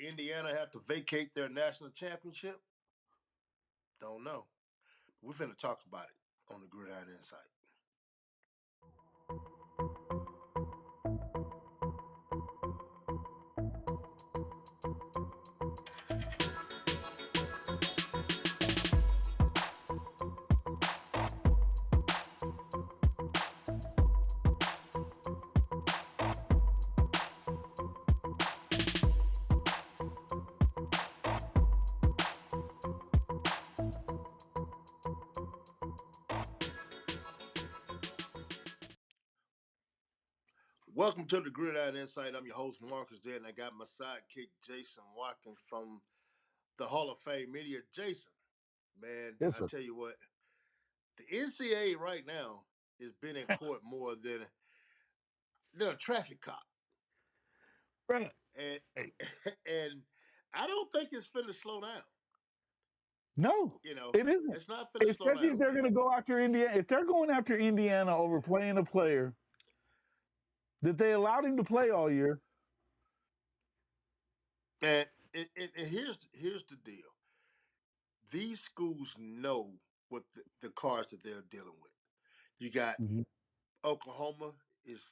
Indiana have to vacate their national championship? Don't know. We're finna talk about it on the Gridiron Insight. Welcome to the Gridiron Insight. I'm your host, Marcus Dead, and I got my sidekick, Jason Watkins from the Hall of Fame Media. Jason, man, Yes, I sir. tell you what, the NCAA right now has been in court more than a traffic cop. Right. And and I don't think it's finna slow down. No, You know, it isn't. it's not finna slow Especially down, if they're man. going to go after Indiana. If they're going after Indiana over playing a player that they allowed him to play all year. And here's the deal. These schools know what the cards that they're dealing with. You got Oklahoma is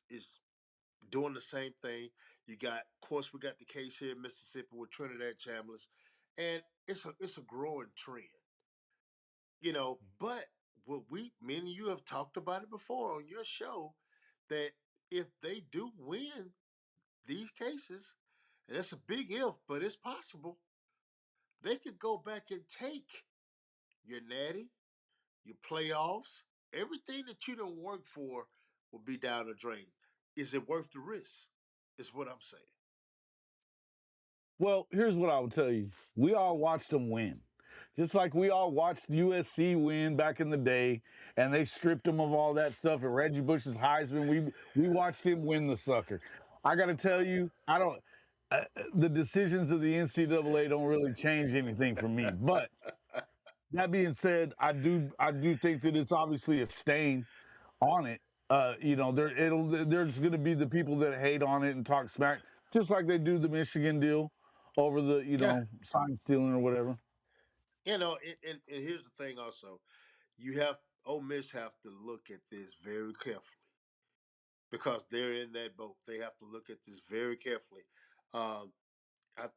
doing the same thing. You got, of course, we got the case here in Mississippi with Trinidad Chambliss, and it's a growing trend. You know, but me and you have talked about it before on your show, that if they do win these cases, and it's a big if, but it's possible, they could go back and take your natty, your playoffs, everything that you don't work for will be down the drain. Is it worth the risk? Is what I'm saying. Well, here's what I will tell you. We all watched them win. Just like we all watched USC win back in the day, and they stripped them of all that stuff. And Reggie Bush's Heisman, we watched him win the sucker. I got to tell you, I don't. The decisions of the NCAA don't really change anything for me. But that being said, I do think that it's obviously a stain on it. There's going to be the people that hate on it and talk smack, just like they do the Michigan deal over the Yeah. sign stealing or whatever. You know, and here's the thing also. Ole Miss have to look at this very carefully because they're in that boat. They have to look at this very carefully. I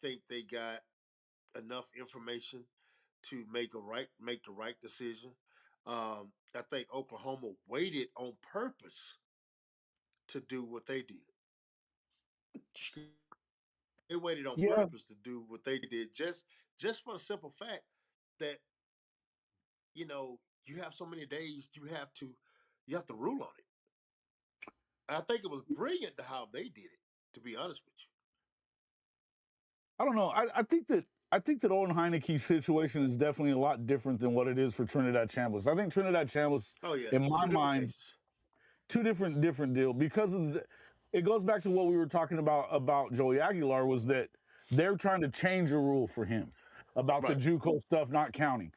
think they got enough information to make the right decision. I think Oklahoma waited on purpose to do what they did. They waited on Yeah. purpose to do what they did, just for the simple fact that you have so many days. You have to rule on it. I think it was brilliant how they did it. To be honest with you, I don't know. I think that Owen Heineke's situation is definitely a lot different than what it is for Trinidad Chambliss. I think Trinidad Chambliss, oh yeah, in my mind, cases. two different deal because of it goes back to what we were talking about Joey Aguilar, was that they're trying to change a rule for him about the JUCO stuff not counting.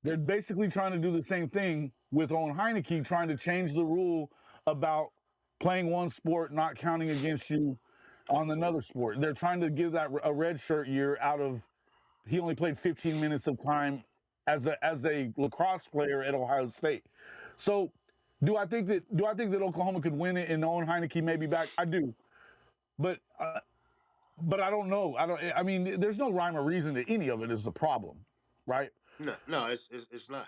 They're basically trying to do the same thing with Owen Heineke, trying to change the rule about playing one sport not counting against you on another sport. They're trying to give that a red shirt year out of, he only played 15 minutes of time as a lacrosse player at Ohio State. So do I think that Oklahoma could win it and Owen Heineke may be back? I do. But I don't know. I mean, there's no rhyme or reason to any of it is the problem, right? No, it's not.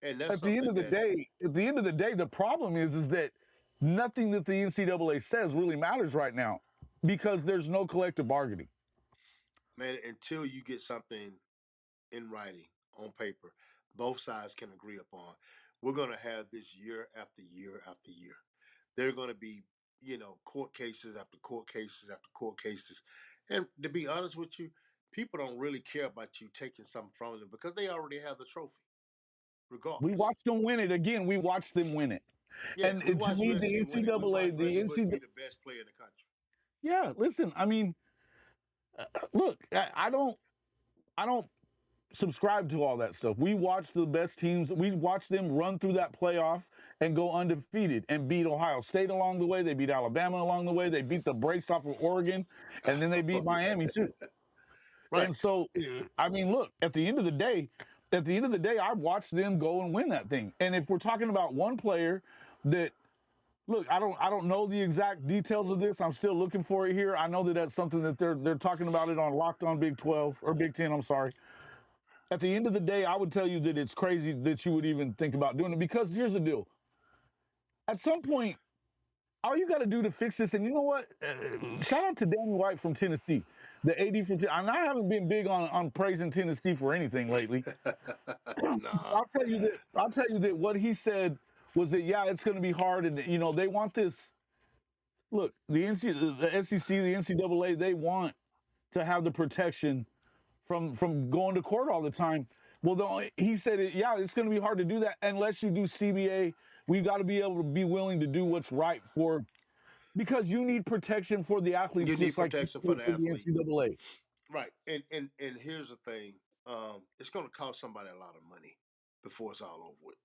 And that's At the end of the day, the problem is that nothing that the NCAA says really matters right now because there's no collective bargaining. Man, until you get something in writing on paper, both sides can agree upon. We're going to have this year after year after year. There are going to be, court cases after court cases after court cases. And to be honest with you, people don't really care about you taking something from them because they already have the trophy. Regardless. We watched them win it again. We watched them win it. Yeah, and to me, the NCAA, the NCAA, be the best player in the country. Yeah, listen. I mean, look, I don't subscribe to all that stuff. We watched the best teams. We watched them run through that playoff and go undefeated and beat Ohio State along the way. They beat Alabama along the way. They beat the brakes off of Oregon, and then they beat Miami too. Right. And so, I mean, look, at the end of the day, I watched them go and win that thing. And if we're talking about one player that, look, I don't know the exact details of this. I'm still looking for it here. I know that that's something that they're talking about it on Locked On Big 12 or Big 10. I'm sorry. At the end of the day, I would tell you that it's crazy that you would even think about doing it, because here's the deal. At some point, all you got to do to fix this, and you know what? Shout out to Danny White from Tennessee, the AD from Tennessee. I haven't been big on praising Tennessee for anything lately. Nah. I'll tell you that what he said was that, yeah, it's going to be hard, and they want this. Look, the SEC, the NCAA, they want to have the protection from going to court all the time. Well, he said, yeah, it's going to be hard to do that unless you do CBA. We got to be able to be willing to do what's right because you need protection for the athletes. You need protection for the athlete. The NCAA. Right. And here's the thing. It's going to cost somebody a lot of money before it's all over with.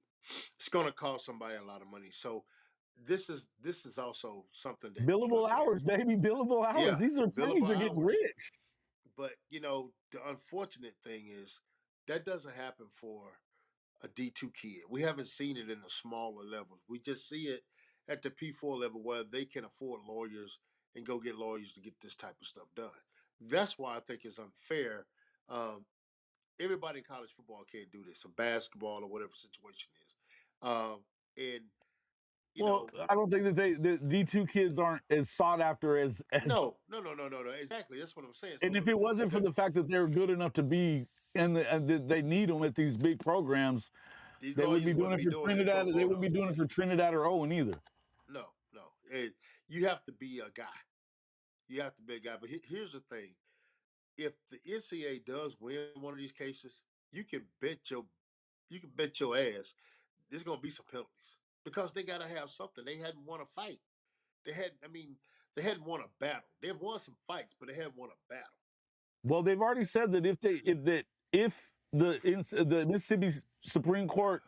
It's going to cost somebody a lot of money. So this is also something that billable hours, baby, billable hours. Yeah, these attorneys are getting rich. But the unfortunate thing is that doesn't happen for a D2 kid. We haven't seen it in the smaller levels. We just see it at the P4 level where they can afford lawyers and go get lawyers to get this type of stuff done. That's why I think it's unfair. Everybody in college football can't do this, or basketball or whatever situation is. I don't think that the D2 kids aren't as sought after as No. Exactly, that's what I'm saying. And if it wasn't for the fact that they're good enough to be and they need them at these big programs, they wouldn't be doing it for Trinidad. They wouldn't be doing it for Trinidad or Owen either. No. You have to be a guy. But here's the thing: if the NCAA does win one of these cases, you can bet your ass there's going to be some penalties, because they got to have something. They hadn't won a fight. They hadn't won a battle. They've won some fights, but they haven't won a battle. Well, they've already said that if the Mississippi Supreme Court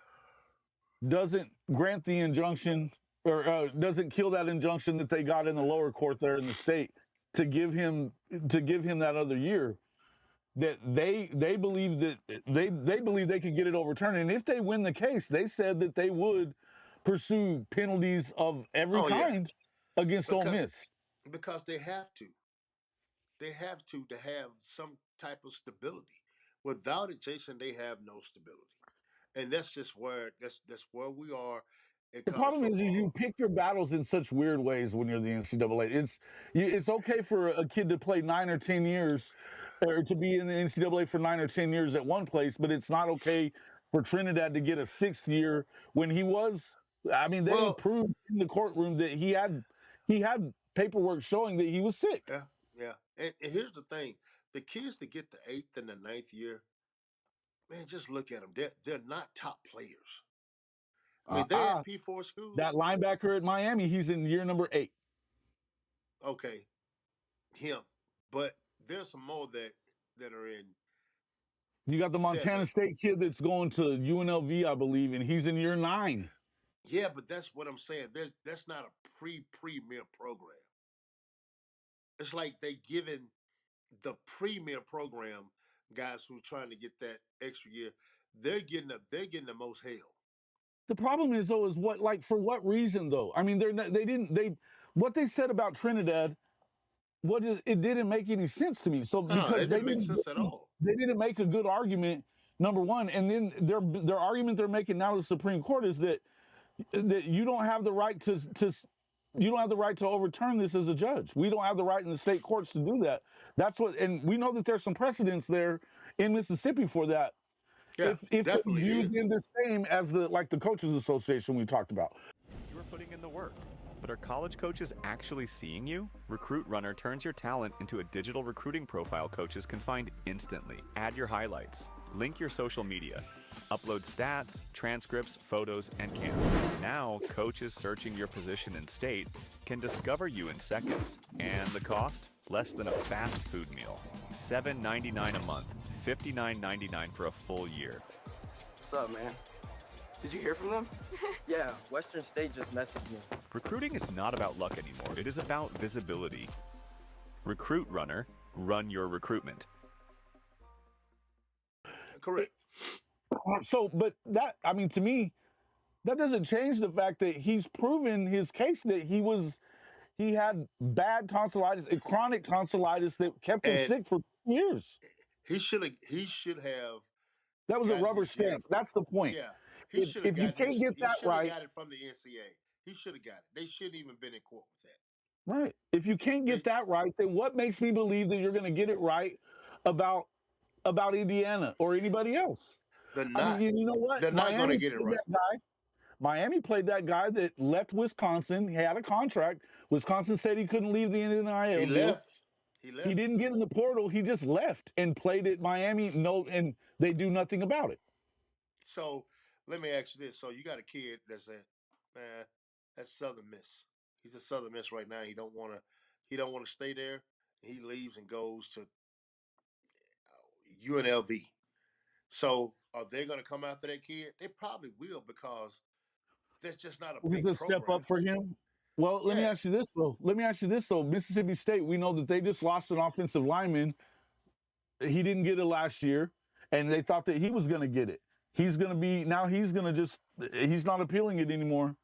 doesn't grant the injunction or doesn't kill that injunction that they got in the lower court there in the state to give him that other year, that they believe that they believe they can get it overturned. And if they win the case, they said that they would pursue penalties of every kind against Ole Miss. Because they have to. They have to have some type of stability. Without it, Jason, they have no stability. And that's just where we are. The problem is you pick your battles in such weird ways when you're the NCAA. It's okay for a kid to play 9 or 10 years, or to be in the NCAA for 9 or 10 years at one place, but it's not okay for Trinidad to get a 6th year when he was. I mean, they proved in the courtroom that he had paperwork showing that he was sick. Yeah. And here's the thing: the kids that get the 8th and the 9th year, man, just look at them. They're not top players. I mean, they're at P4 school. That linebacker at Miami, he's in year number 8. Okay, him. But there's some more that are in. You got the Montana State kid that's going to UNLV, I believe, and he's in year 9. Yeah, but that's what I'm saying. That's not a premier program. It's like they giving the premier program guys who are trying to get that extra year. They're getting the most hell. The problem is, though, for what reason, though? I mean, what they said about Trinidad, it didn't make any sense to me. So because it didn't make sense at all. They didn't make a good argument, number one, and then their argument they're making now to the Supreme Court is that you don't have the right to overturn this as a judge. We don't have the right in the state courts to do that. That's what, and we know that there's some precedents there in Mississippi for that. Yeah, if they're viewed in the same as the Coaches Association we talked about. You're putting in the work, but are college coaches actually seeing you? Recruit Runner turns your talent into a digital recruiting profile coaches can find instantly. Add your highlights, link your social media, upload stats, transcripts, photos, and camps. Now, coaches searching your position and state can discover you in seconds. And the cost? Less than a fast food meal. $7.99 a month, $59.99 for a full year. What's up, man? Did you hear from them? Yeah, Western State just messaged me. Recruiting is not about luck anymore. It is about visibility. Recruit Runner, run your recruitment. Correct. So, but that, I mean, to me, that doesn't change the fact that he's proven his case that he had bad tonsillitis, a chronic tonsillitis that kept him And sick for years. he should have That was a gotten rubber his year. stamp. That's the point. Yeah, he should have If you gotten can't his. get He that should have right, got it from the NCAA. He should have got it. They shouldn't even been in court with that. right? If you can't get that right, then what makes me believe that you're going to get it right about Indiana or anybody else? They're I not. mean, you know what? They're not going to Miami get it played right. that guy. Miami played that guy that left Wisconsin. He had a contract. Wisconsin said he couldn't leave the NIL He deal. left. He didn't get in the portal. He just left and played at Miami. No, and they do nothing about it. So let me ask you this: so you got a kid that's that's Southern Miss. He's a Southern Miss right now. He don't want to stay there. He leaves and goes to UNLV. So are they going to come after that kid? They probably will because that's just not a This is big a step program. up for him. Well, let me ask you this though. Mississippi State, we know that they just lost an offensive lineman. He didn't get it last year, and they thought that he was going to get it. He's going to be now. He's not appealing it anymore.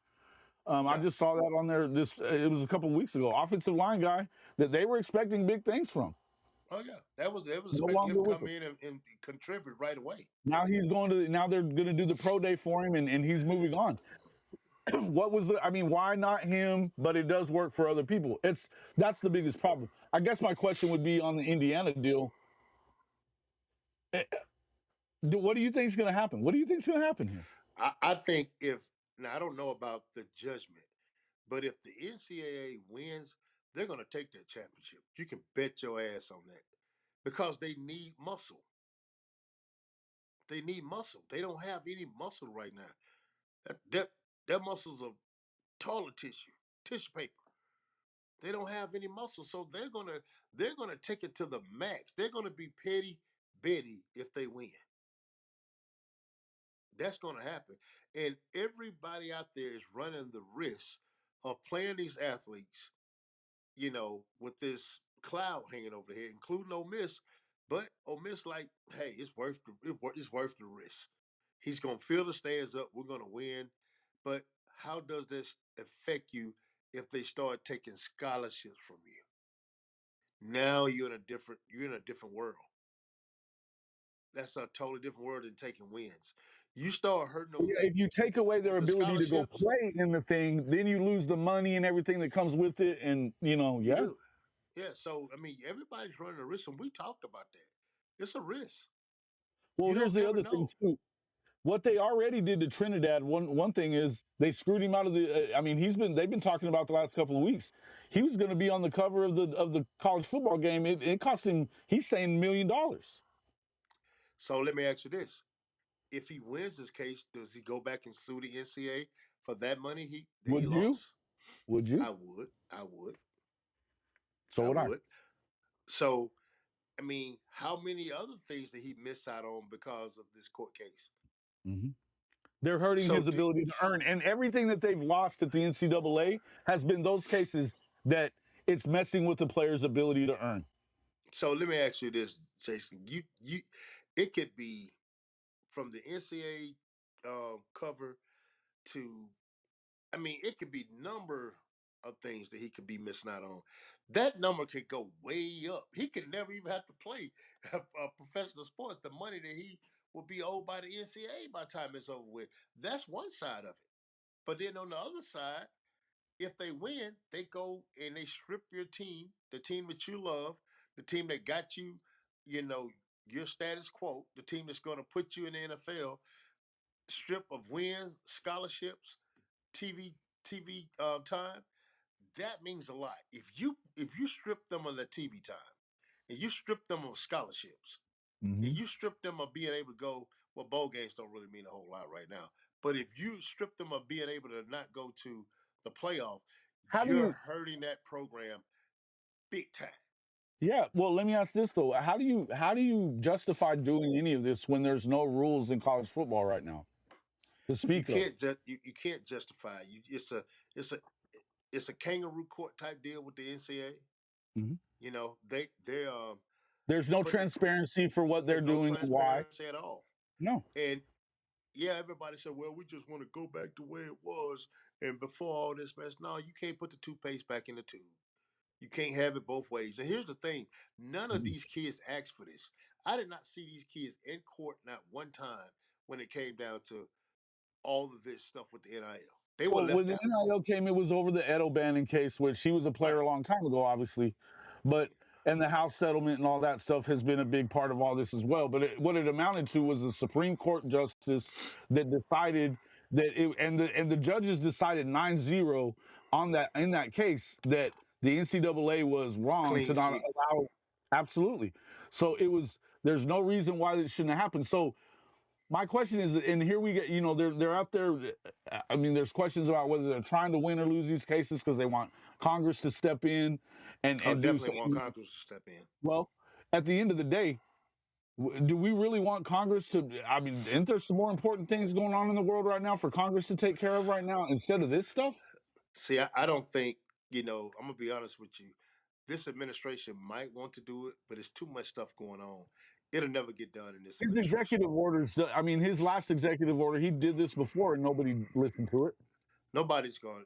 I just saw that on there. It was a couple of weeks ago. Offensive line guy that they were expecting big things from. Oh yeah, that was No expecting longer him to with come them. in and contribute right away. Now they're going to do the pro day for him, and he's moving on. Why not him? But it does work for other people. That's the biggest problem. I guess my question would be on the Indiana deal. What do you think is going to happen? What do you think is going to happen here? I think now I don't know about the judgment, but if the NCAA wins, they're going to take that championship. You can bet your ass on that because they need muscle. They need muscle. They don't have any muscle right now. Their muscles are toilet tissue paper. They don't have any muscle, so they're gonna take it to the max. They're gonna be petty Betty if they win. That's gonna happen, and everybody out there is running the risk of playing these athletes, with this cloud hanging over their head, including Ole Miss. But Ole Miss, like, hey, it's worth the risk. He's gonna fill the stands up. We're gonna win. But how does this affect you if they start taking scholarships from you? Now you're in a different world. That's a totally different world than taking wins. You start hurting them. Yeah, if you take away their with the ability to go scholarships. play in the thing, then you lose the money and everything that comes with it. And You do. Yeah. So everybody's running a risk, and we talked about that. It's a risk. Well, You here's don't the never other thing know. too. What they already did to Trinidad, one thing is they screwed him out of the. They've been talking about the last couple of weeks. He was going to be on the cover of the college football game. It cost him. He's saying $1 million. So let me ask you this: if he wins this case, does he go back and sue the NCAA for that money he Would you? lost? Would you? I would. I would. So I would I. would. So, how many other things did he miss out on because of this court case? Mm-hmm. They're hurting So his ability to earn, and everything that they've lost at the NCAA has been those cases that it's messing with the player's ability to earn. So let me ask you this, Jason. It could be from the NCAA cover to, it could be number of things that he could be missing out on. That number could go way up. He could never even have to play professional sports. The money that he will be owed by the NCAA by the time it's over with. That's one side of it. But then on the other side, if they win, they go and they strip your team, the team that you love, the team that got you, your status quo, the team that's going to put you in the NFL, strip of wins, scholarships, TV time. That means a lot. If you strip them of the TV time, and you strip them of scholarships, Mm-hmm. and you strip them of being able to go, well, bowl games don't really mean a whole lot right now. But if you strip them of being able to not go to the playoff, you're hurting that program big time. Yeah, well, let me ask this though: how do you justify doing any of this when there's no rules in college football right now to speak of? You can't justify. It's a kangaroo court type deal with the NCAA. Mm-hmm. They There's no transparency for what they're doing and why. At all. No. And yeah, everybody said, well, we just want to go back to where it was and before all this mess. No, you can't put the toothpaste back in the tube. You can't have it both ways. And here's the thing, none of these kids asked for this. I did not see these kids in court not one time when it came down to all of this stuff with the NIL. They were Well, when left the out. NIL came, it was over the Ed O'Bannon case, which he was a player Right. a long time ago, obviously, but and the House settlement and all that stuff has been a big part of all this as well. But what it amounted to was a Supreme Court justice that decided that it, and the judges decided 9-0 on that in that case that the NCAA was wrong to Clean not sweep. allow. Absolutely. So it was. There's no reason why it shouldn't have happened. So my question is, and here we get, they're out there. I mean, there's questions about whether they're trying to win or lose these cases because they want Congress to step in and Oh, do definitely want something. Congress to step in. Well, at the end of the day, do we really want Congress to? I mean, isn't there some more important things going on in the world right now for Congress to take care of right now instead of this stuff? See, I don't think, I'm going to be honest with you. This administration might want to do it, but it's too much stuff going on. It'll never get done in this His administration. executive orders, I mean, his last executive order, he did this before and nobody listened to it. Nobody's going,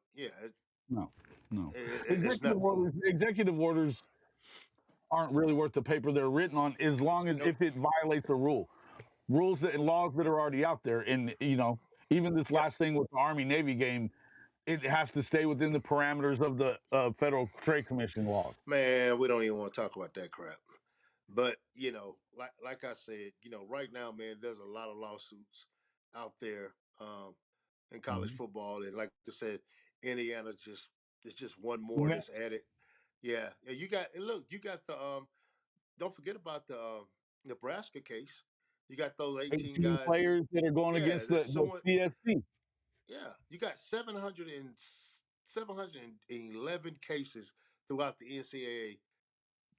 No. it's nothing. Executive orders aren't really worth the paper they're written on as long as Nope. if it violates the rules and laws that are already out there. And even this last thing with the Army Navy game, it has to stay within the parameters of the Federal Trade Commission laws. Man, we don't even want to talk about that crap. But like I said, right now, man, there's a lot of lawsuits out there in college football, and like I said, Indiana it's just one more that's Next, added. Yeah, and you got the don't forget about the Nebraska case. You got those 18 18 guys. players that are going against the CSC. Yeah, you got 711 cases throughout the NCAA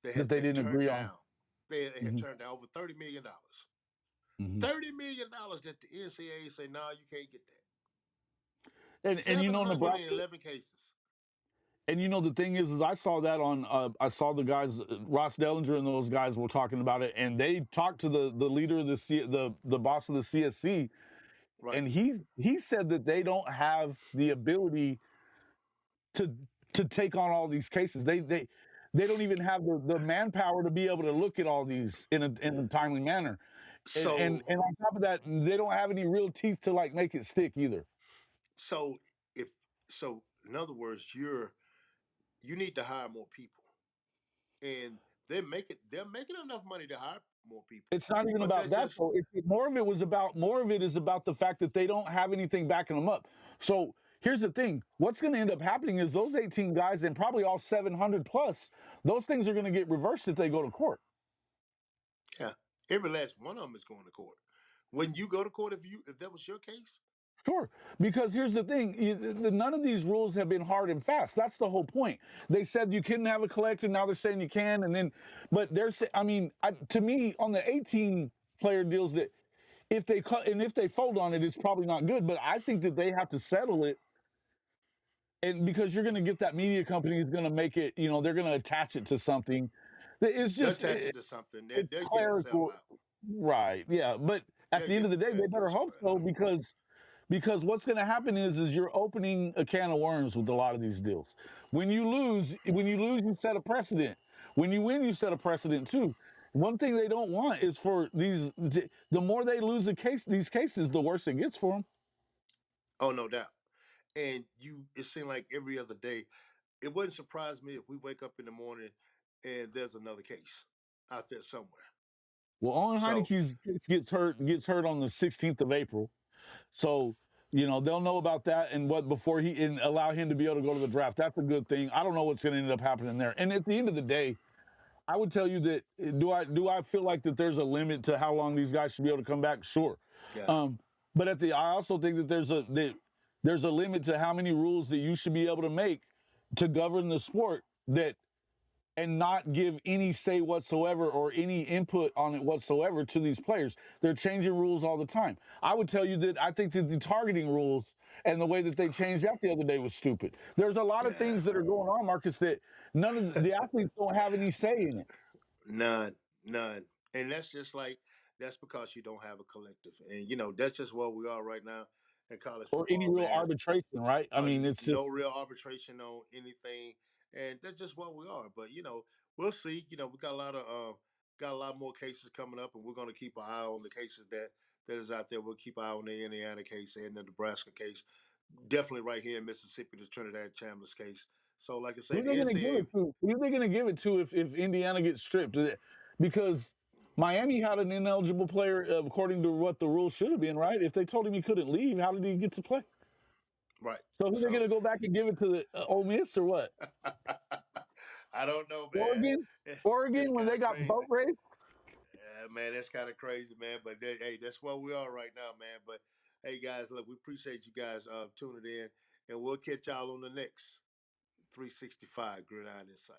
that That had they been didn't turned agree down. on. They had turned down over $30 million. $30 million that the NCAA say, no, you can't get that. And 711 cases. And the thing is I saw that on I saw the guys Ross Dellinger and those guys were talking about it, and they talked to the leader of the boss of the CSC, Right. and he said that they don't have the ability to take on all these cases. They don't even have the manpower to be able to look at all these in a timely manner. So and on top of that, they don't have any real teeth to like make it stick either. So in other words, you need to hire more people, and they're making enough money to hire more people. It's not even about that though. More of it is about the fact that they don't have anything backing them up. So here's the thing: what's going to end up happening is those 18 guys and probably all 700 plus, those things are going to get reversed if they go to court. Yeah, every last one of them is going to court. When you go to court, if that was your case. Sure, because here's the thing: none of these rules have been hard and fast. That's the whole point. They said you couldn't have a collective, now they're saying you can, and then, but to me, on the 18-player deals, that if they cut and if they fold on it, it's probably not good. But I think that they have to settle it, and because you're going to get that media company is going to make it, they're going to attach it to something. It's just attach it to something. They're getting clerical, right? Yeah, but at the end of the day, they better hope so because what's going to happen is you're opening a can of worms with a lot of these deals. When you lose, you set a precedent. When you win, you set a precedent too. One thing they don't want is for the more they lose these cases, the worse it gets for them. Oh, no doubt. And it seemed like every other day, it wouldn't surprise me if we wake up in the morning and there's another case out there somewhere. Well, Owen Heineke gets hurt on the 16th of April. So, they'll know about that and before allow him to be able to go to the draft. That's a good thing. I don't know what's going to end up happening there. And at the end of the day, I would tell you that do I feel like that there's a limit to how long these guys should be able to come back? Sure. Yeah. But I also think that there's a limit to how many rules that you should be able to make to govern the sport and not give any say whatsoever or any input on it whatsoever to these players. They're changing rules all the time. I would tell you that I think that the targeting rules and the way that they changed that the other day was stupid. There's a lot of things that are going on, Marcus, that none of the athletes don't have any say in it. None. And that's just like that's because you don't have a collective. And, that's just where we are right now in college or any football, real man. arbitration, right? I mean, it's no just real arbitration on anything. And that's just what we are. But, we'll see. We got a lot more cases coming up, and we're going to keep an eye on the cases that is out there. We'll keep an eye on the Indiana case and the Nebraska case. Definitely right here in Mississippi, the Trinidad Chambliss case. So, like I say, who the they going to give NCAA. it to? Who they going to give it to if Indiana gets stripped? Because Miami had an ineligible player according to what the rules should have been, right? If they told him he couldn't leave, how did he get to play? Right. So who they going to go back and give it to the Ole Miss or what? I don't know, man. Oregon, It's when kind they of got boat crazy. race. Yeah, man, that's kind of crazy, man. But hey, that's where we are right now, man. But hey, guys, look, we appreciate you guys tuning in, and we'll catch y'all on the next 365 Gridiron Insight.